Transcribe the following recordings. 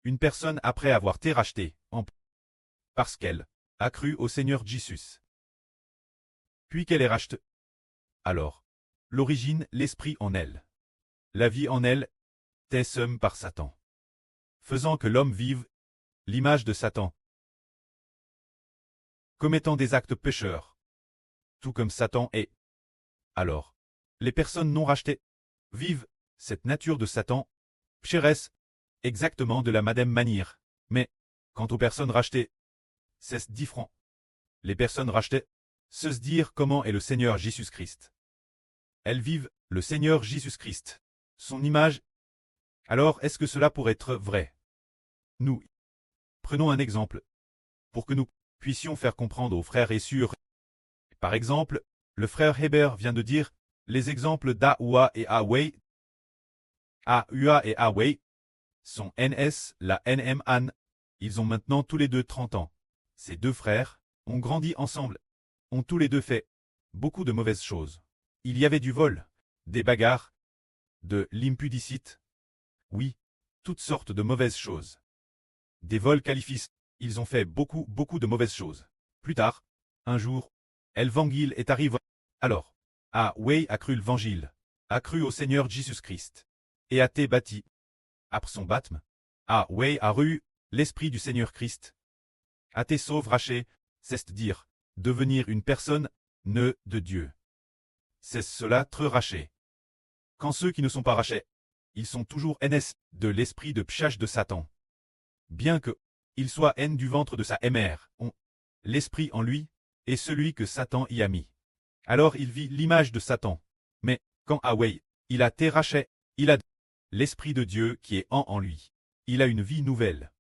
une personne après avoir été rachetée, parce qu'elle a cru au Seigneur Jésus. Puis qu'elle est rachetée. Alors, l'origine, l'esprit en elle. La vie en elle, est sème par Satan. Faisant que l'homme vive, l'image de Satan. Commettant des actes pécheurs. Tout comme Satan est. Alors, les personnes non rachetées vivent cette nature de Satan, pécheresse, exactement de la même manière. Mais, quant aux personnes rachetées, c'est différent. Les personnes rachetées se dire comment est le Seigneur Jésus-Christ. Elles vivent le Seigneur Jésus-Christ, son image. Alors est-ce que cela pourrait être vrai? Nous prenons un exemple pour que nous puissions faire comprendre aux frères et sœurs. Par exemple, le frère Heber vient de dire les exemples d'Aua et Awei. Aua et Awei sont NS, la NM Anne. Ils ont maintenant tous les deux 30 ans. Ces deux frères ont grandi ensemble, ont tous les deux fait beaucoup de mauvaises choses. Il y avait du vol, des bagarres, de l'impudicite. Oui, toutes sortes de mauvaises choses. Des vols qualifient. Ils ont fait beaucoup de mauvaises choses. Plus tard, un jour, l'évangile est arrivé. Alors, Wei a cru l'évangile, a cru au Seigneur Jésus-Christ, et a été bâti. Après son baptême, Wei a reçu l'esprit du Seigneur Christ. A été sauvé raché, c'est-à-dire devenir une personne née de Dieu. C'est cela très raché. Quand ceux qui ne sont pas rachés, ils sont toujours NS de l'esprit de pchage de Satan. Bien que il soit haine du ventre de sa mère, l'esprit en lui est celui que Satan y a mis. Alors il vit l'image de Satan. Mais quand Awei, il a été raché, il a l'esprit de Dieu qui est en lui. Il a une vie nouvelle.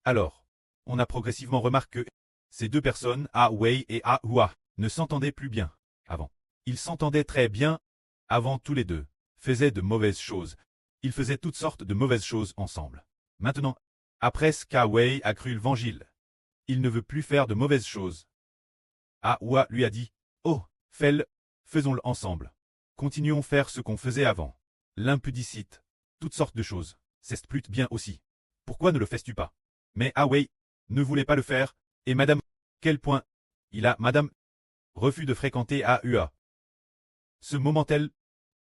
Alors, on a progressivement remarqué que ces deux personnes, Awei et Aua, ne s'entendaient plus bien avant. Ils s'entendaient très bien avant tous les deux, faisaient de mauvaises choses. Ils faisaient toutes sortes de mauvaises choses ensemble. Maintenant, après ce qu'Awei a cru l'évangile, il ne veut plus faire de mauvaises choses. Aua lui a dit, « Oh, fais-le, faisons-le ensemble. Continuons à faire ce qu'on faisait avant. L'impudicite, toutes sortes de choses, c'est plus bien aussi. Pourquoi ne le fais-tu pas ?» Mais Awei ne voulait pas le faire, et madame, quel point il a, madame, refus de fréquenter Aua. Ce moment-tel,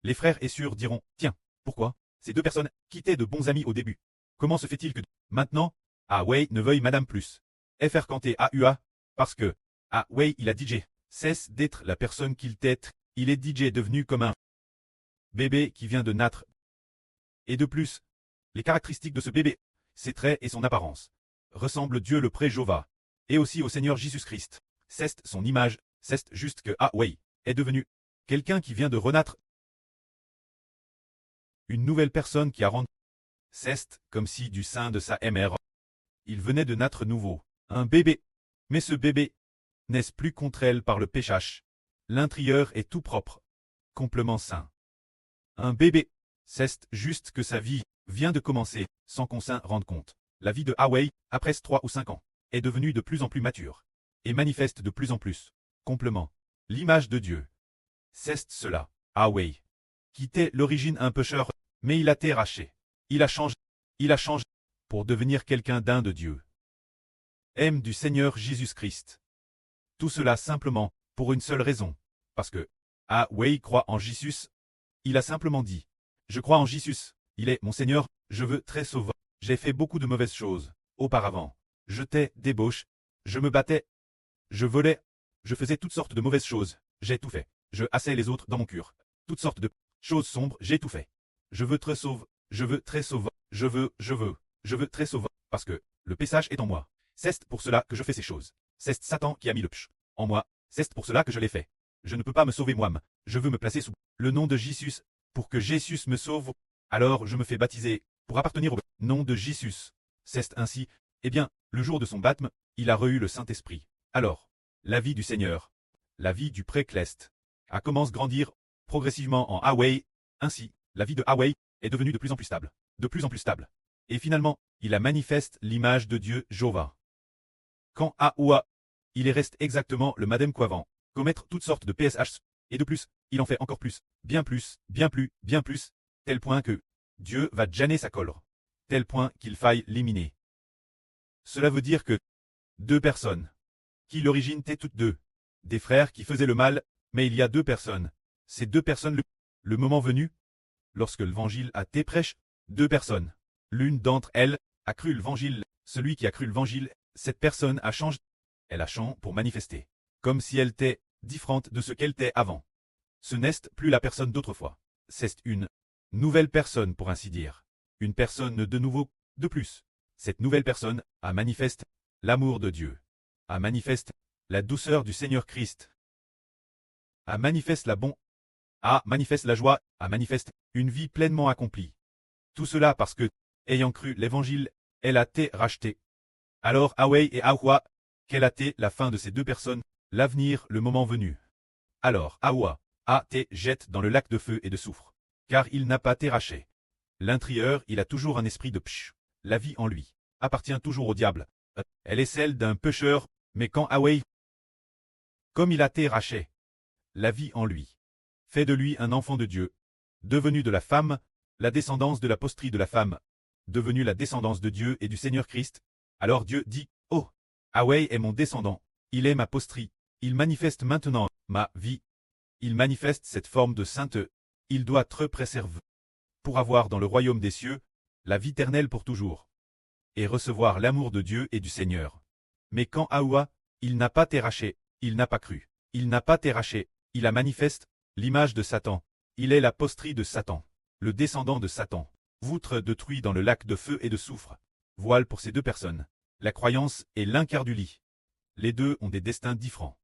les frères et sœurs diront, « Tiens, pourquoi ces deux personnes qui étaient de bons amis au début, comment se fait-il que maintenant, Awei ne veuille madame plus fréquenter Aua, parce que Awei il a DJ, cesse d'être la personne qu'il était, il est DJ devenu comme un bébé qui vient de naître. Et de plus, les caractéristiques de ce bébé, ses traits et son apparence, ressemblent Dieu le pré-Jova, et aussi au Seigneur Jésus-Christ. C'est son image, c'est juste que Awei est devenu quelqu'un qui vient de renaître. Une nouvelle personne qui a rendu. C'est comme si du sein de sa mère, il venait de naître nouveau, un bébé. Mais ce bébé n'est plus contre elle par le péchage. L'intérieur est tout propre, complètement sain. Un bébé, c'est juste que sa vie vient de commencer, sans qu'on s'en rende compte. La vie de Awei, après 3 ou 5 ans, est devenue de plus en plus mature, et manifeste de plus en plus, complètement, l'image de Dieu. C'est cela, Awei, qui était l'origine un pécheur, mais il a été raché. Il a changé, pour devenir quelqu'un d'un de Dieu. Aime du Seigneur Jésus-Christ. Tout cela simplement, pour une seule raison, parce que, Awei croit en Jésus. Il a simplement dit, je crois en Jésus, il est mon Seigneur, je veux très sauver. J'ai fait beaucoup de mauvaises choses, auparavant. Je t'ai débauché, je me battais, je volais, je faisais toutes sortes de mauvaises choses, j'ai tout fait. Je hassais les autres dans mon cœur. Toutes sortes de choses sombres, j'ai tout fait. Je veux très sauver, je veux très sauver, je veux très sauver, parce que le péchage est en moi. C'est pour cela que je fais ces choses. C'est Satan qui a mis le péché en moi, c'est pour cela que je l'ai fait. Je ne peux pas me sauver moi-même, je veux me placer sous le nom de Jésus, pour que Jésus me sauve. Alors je me fais baptiser, pour appartenir au nom de Jésus. C'est ainsi, eh bien, le jour de son baptême, il a reçu le Saint-Esprit. Alors, la vie du Seigneur, la vie du pré-Clest, a commencé à grandir progressivement en Awei. Ainsi, la vie de Awei est devenue de plus en plus stable, de plus en plus stable. Et finalement, il a manifeste l'image de Dieu Jova. Quand Aua, il est reste exactement le madame qu'avant, commettre toutes sortes de PSH, et de plus, il en fait encore plus, bien plus, tel point que Dieu va gêner sa colère. tel point qu'il faille l'éliminer. Cela veut dire que deux personnes, qui l'origine étaient toutes deux, des frères qui faisaient le mal, mais il y a deux personnes. Ces deux personnes, le moment venu, lorsque l'évangile a été prêché, deux personnes. L'une d'entre elles a cru l'évangile, celui qui a cru l'évangile, cette personne a changé. Elle a changé pour manifester, comme si elle était différente de ce qu'elle était avant. Ce n'est plus la personne d'autrefois. C'est une nouvelle personne pour ainsi dire. Une personne de nouveau, de plus. Cette nouvelle personne a manifeste l'amour de Dieu, a manifeste la douceur du Seigneur Christ, a manifeste la bonté, a manifeste la joie, a manifeste une vie pleinement accomplie. Tout cela parce que, ayant cru l'évangile, elle a été rachetée. Alors Awei et Awa, quelle a été la fin de ces deux personnes, l'avenir, le moment venu. Alors Awa a été jette dans le lac de feu et de soufre, car il n'a pas été racheté. L'intérieur, il a toujours un esprit de psh. La vie en lui appartient toujours au diable. Elle est celle d'un pécheur, mais quand Awei, comme il a été racheté, la vie en lui fait de lui un enfant de Dieu, devenu de la femme, la descendance de la postrie de la femme, devenu la descendance de Dieu et du Seigneur Christ. Alors Dieu dit, oh, Awei est mon descendant, il est ma postrie, il manifeste maintenant ma vie, il manifeste cette forme de sainteté, il doit être préservé pour avoir dans le royaume des cieux la vie éternelle pour toujours, et recevoir l'amour de Dieu et du Seigneur. Mais quand Awa, il n'a pas été racheté, il n'a pas cru, il n'a pas été racheté, il a manifeste l'image de Satan, il est la postrie de Satan, le descendant de Satan, voutre détruit dans le lac de feu et de soufre. Voile pour ces deux personnes, la croyance et l'incrédulie. Les deux ont des destins différents.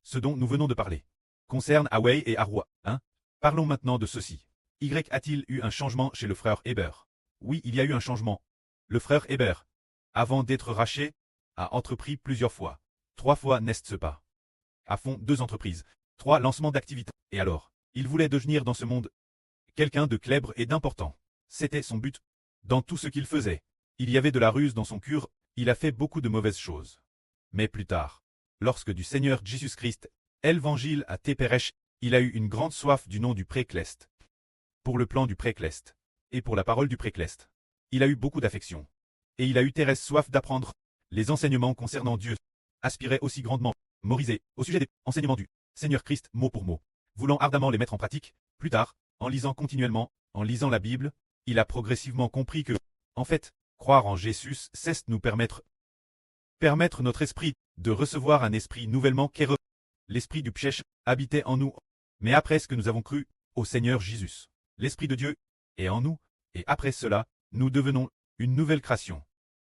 Ce dont nous venons de parler concerne Awei et Arwa. Parlons maintenant de ceci. Y a-t-il eu un changement chez le frère Heber? Oui, il y a eu un changement. Le frère Heber, avant d'être racheté, a entrepris plusieurs fois. 3 fois n'est-ce pas? À fond 2 entreprises, 3 lancements d'activités. Et alors, il voulait devenir dans ce monde quelqu'un de célèbre et d'important. C'était son but. Dans tout ce qu'il faisait, il y avait de la ruse dans son cœur, il a fait beaucoup de mauvaises choses. Mais plus tard, lorsque du Seigneur Jésus-Christ, l'évangile a été prêché, il a eu une grande soif du nom du précleste. Pour le plan du précleste, et pour la parole du précleste. Il a eu beaucoup d'affection. Et il a eu Thérèse soif d'apprendre les enseignements concernant Dieu. Aspirait aussi grandement, mémorisé, au sujet des enseignements du Seigneur Christ mot pour mot. Voulant ardemment les mettre en pratique, plus tard, en lisant continuellement, en lisant la Bible, il a progressivement compris que, en fait, croire en Jésus cesse nous permettre notre esprit de recevoir un esprit nouvellement qu'est l'esprit du péché habitait en nous. Mais après ce que nous avons cru au Seigneur Jésus, l'Esprit de Dieu est en nous, et après cela, nous devenons une nouvelle création.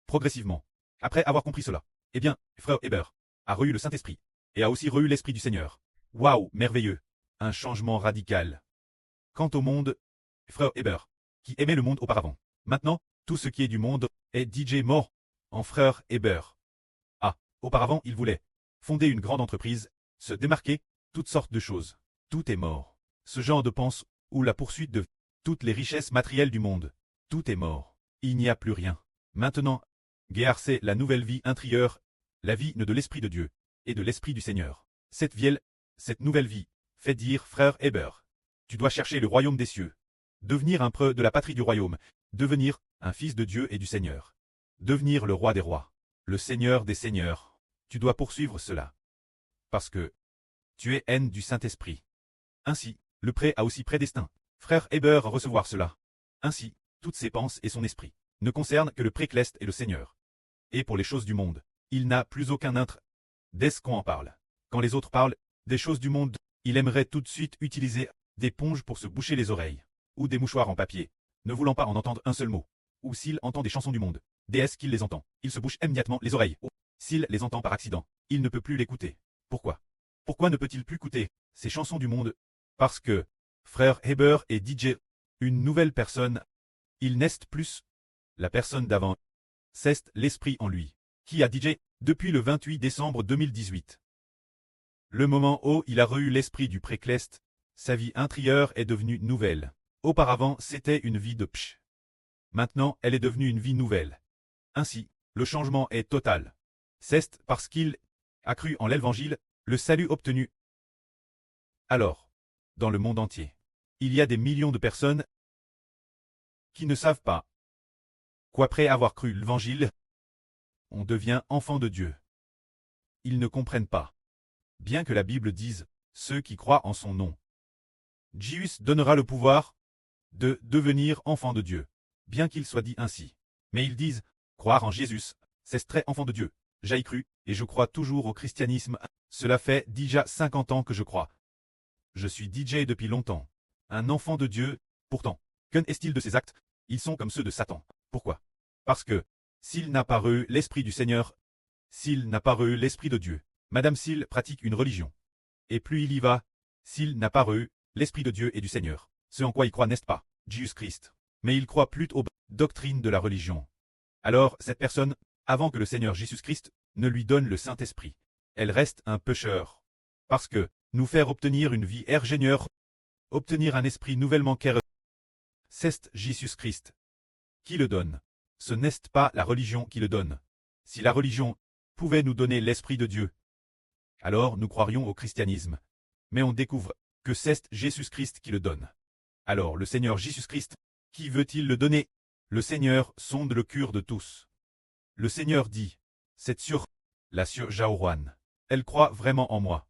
Progressivement. Après avoir compris cela, eh bien, frère Heber a reçu le Saint-Esprit, et a aussi reçu l'Esprit du Seigneur. Waouh, merveilleux! Un changement radical. Quant au monde, frère Heber, qui aimait le monde auparavant, maintenant, tout ce qui est du monde est DJ mort en frère Heber. Ah, auparavant il voulait fonder une grande entreprise, se démarquer, toutes sortes de choses. Tout est mort. Ce genre de pense ou la poursuite de toutes les richesses matérielles du monde. Tout est mort. Il n'y a plus rien. Maintenant, guerre c'est la nouvelle vie intérieure, la vie de l'Esprit de Dieu et de l'Esprit du Seigneur. Cette nouvelle vie, fait dire frère Heber. Tu dois chercher le royaume des cieux. Devenir un preux de la patrie du royaume. Devenir un fils de Dieu et du Seigneur. Devenir le roi des rois. Le Seigneur des seigneurs. Tu dois poursuivre cela. Parce que tu es haine du Saint-Esprit. Ainsi, le prêt a aussi prédestin. Frère Heber à recevoir cela. Ainsi, toutes ses pensées et son esprit ne concernent que le précleste et le Seigneur. Et pour les choses du monde, il n'a plus aucun intre. Dès qu'on en parle. Quand les autres parlent des choses du monde, il aimerait tout de suite utiliser des éponges pour se boucher les oreilles. Ou des mouchoirs en papier, ne voulant pas en entendre un seul mot. Ou s'il entend des chansons du monde, déesse qu'il les entend, il se bouche immédiatement les oreilles. Ou s'il les entend par accident, il ne peut plus l'écouter. Pourquoi? Pourquoi ne peut-il plus écouter ces chansons du monde? Parce que, frère Heber est DJ, une nouvelle personne. Il n'est plus la personne d'avant. C'est l'esprit en lui, qui a DJ depuis le 28 décembre 2018. Le moment où il a reçu l'esprit du précleste, sa vie intérieure est devenue nouvelle. Auparavant, c'était une vie de psh. Maintenant, elle est devenue une vie nouvelle. Ainsi, le changement est total. C'est parce qu'il a cru en l'évangile, le salut obtenu. Alors, dans le monde entier, il y a des millions de personnes qui ne savent pas qu'après avoir cru l'Évangile, on devient enfant de Dieu. Ils ne comprennent pas. Bien que la Bible dise « ceux qui croient en son nom ». Jésus donnera le pouvoir de devenir enfant de Dieu, bien qu'il soit dit ainsi. Mais ils disent « croire en Jésus, c'est très enfant de Dieu ». J'y cru, et je crois toujours au christianisme. Cela fait déjà 50 ans que je crois. Je suis DJ depuis longtemps. Un enfant de Dieu, pourtant. Qu'en est-il de ses actes? Ils sont comme ceux de Satan. Pourquoi? Parce que, s'il n'a pas reçu l'Esprit du Seigneur, s'il n'a pas reçu l'Esprit de Dieu, Madame s'il pratique une religion. Et plus il y va, s'il n'a pas reçu l'Esprit de Dieu et du Seigneur, ce en quoi il croit n'est pas Jésus-Christ, mais il croit plutôt aux doctrines de la religion. Alors, cette personne, avant que le Seigneur Jésus-Christ ne lui donne le Saint-Esprit, elle reste un pécheur. Parce que, nous faire obtenir une vie ingénieure, obtenir un esprit nouvellement créé, c'est Jésus-Christ qui le donne. Ce n'est pas la religion qui le donne. Si la religion pouvait nous donner l'Esprit de Dieu, alors nous croirions au christianisme. Mais on découvre que c'est Jésus-Christ qui le donne. Alors le Seigneur Jésus-Christ, qui veut-il le donner? Le Seigneur sonde le cœur de tous. Le Seigneur dit, c'est sûr, la sœur Jaoruan. Elle croit vraiment en moi.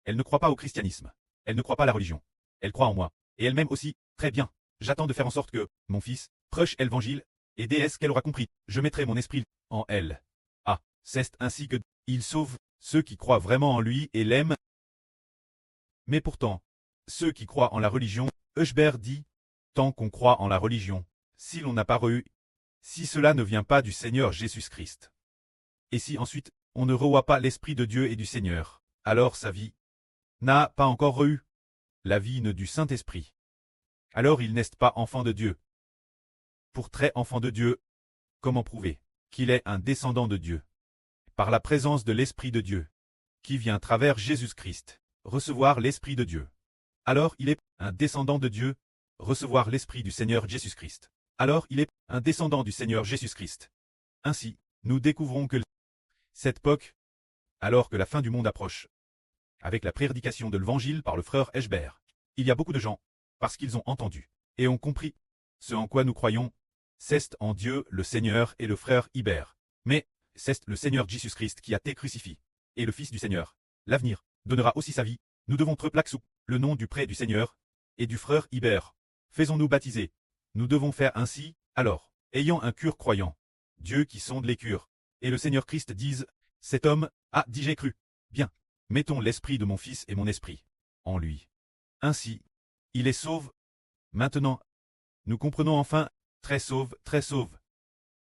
Elle ne croit pas au christianisme. Elle ne croit pas à la religion. Elle croit en moi. Et elle m'aime aussi, très bien. J'attends de faire en sorte que, mon fils, prêche l'évangile, et dès qu'elle aura compris, je mettrai mon esprit en elle. Ah, c'est ainsi que il sauve ceux qui croient vraiment en lui et l'aiment. Mais pourtant, ceux qui croient en la religion, Eusbert dit, tant qu'on croit en la religion, si l'on n'a pas reçu, si cela ne vient pas du Seigneur Jésus-Christ, et si ensuite on ne reçoit pas l'Esprit de Dieu et du Seigneur, alors sa vie n'a pas encore reçu la vie du Saint-Esprit. Alors il n'est pas enfant de Dieu. Pour très enfant de Dieu, comment prouver qu'il est un descendant de Dieu? Par la présence de l'Esprit de Dieu, qui vient à travers Jésus-Christ, recevoir l'Esprit de Dieu. Alors il est un descendant de Dieu, recevoir l'Esprit du Seigneur Jésus-Christ. Alors il est un descendant du Seigneur Jésus-Christ. Ainsi, nous découvrons que cette époque, alors que la fin du monde approche, avec la prédication de l'Évangile par le frère Eusbert, il y a beaucoup de gens, parce qu'ils ont entendu et ont compris ce en quoi nous croyons, c'est en Dieu le Seigneur et le frère Ibert. Mais c'est le Seigneur Jésus-Christ qui a été crucifié, et le Fils du Seigneur. L'avenir donnera aussi sa vie. Nous devons treplaquer sous le nom du prêtre du Seigneur et du frère Ibert. Faisons-nous baptiser. Nous devons faire ainsi, alors, ayant un cœur croyant, Dieu qui sonde les cœurs, et le Seigneur Christ dise, cet homme a dit j'ai cru. Bien, mettons l'esprit de mon fils et mon esprit en lui. Ainsi, il est sauve. Maintenant, nous comprenons enfin, très sauve, très sauve.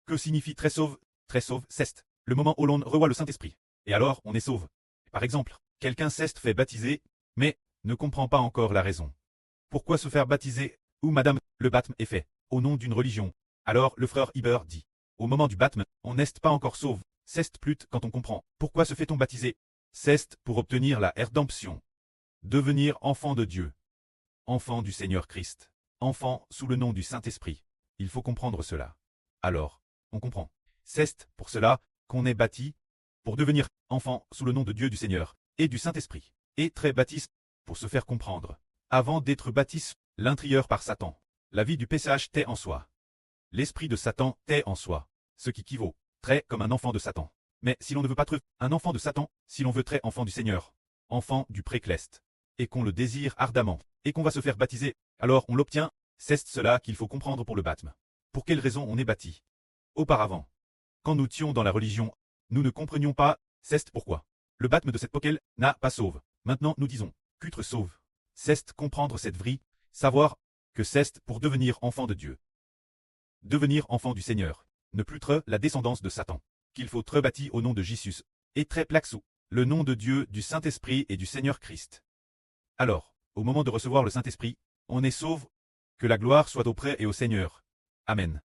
Que signifie très sauve? Très sauve, c'est le moment où l'on reçoit le Saint-Esprit. Et alors, on est sauve. Par exemple, quelqu'un s'est fait baptiser, mais ne comprend pas encore la raison. Pourquoi se faire baptiser, ou madame, le baptême est fait, au nom d'une religion? Alors le frère Ibert dit, au moment du baptême, on n'est pas encore sauve, c'est plus quand on comprend. Pourquoi se fait-on baptiser? C'est pour obtenir la rédemption. Devenir enfant de Dieu. Enfant du Seigneur Christ. Enfant sous le nom du Saint-Esprit. Il faut comprendre cela. Alors, on comprend. C'est pour cela qu'on est bâti, pour devenir enfant sous le nom de Dieu du Seigneur et du Saint-Esprit. Et très baptiste, pour se faire comprendre. Avant d'être baptiste, l'intérieur par Satan. La vie du péchage tait en soi. L'esprit de Satan tait en soi. Ce qui équivaut, très comme un enfant de Satan. Mais si l'on ne veut pas être un enfant de Satan, si l'on veut très enfant du Seigneur, enfant du précleste, et qu'on le désire ardemment, et qu'on va se faire baptiser, alors on l'obtient, c'est cela qu'il faut comprendre pour le baptême. Pour quelle raison on est bâti? Auparavant, quand nous étions dans la religion, nous ne comprenions pas, c'est pourquoi. Le baptême de cette époque n'a pas sauve. Maintenant nous disons, qu'être sauve. C'est comprendre cette vraie, savoir que c'est pour devenir enfant de Dieu. Devenir enfant du Seigneur, ne plus être la descendance de Satan, qu'il faut être bâti au nom de Jésus, et très plaque sous le nom de Dieu, du Saint-Esprit et du Seigneur Christ. Alors, au moment de recevoir le Saint-Esprit, on est sauve, que la gloire soit auprès et au Seigneur. Amen.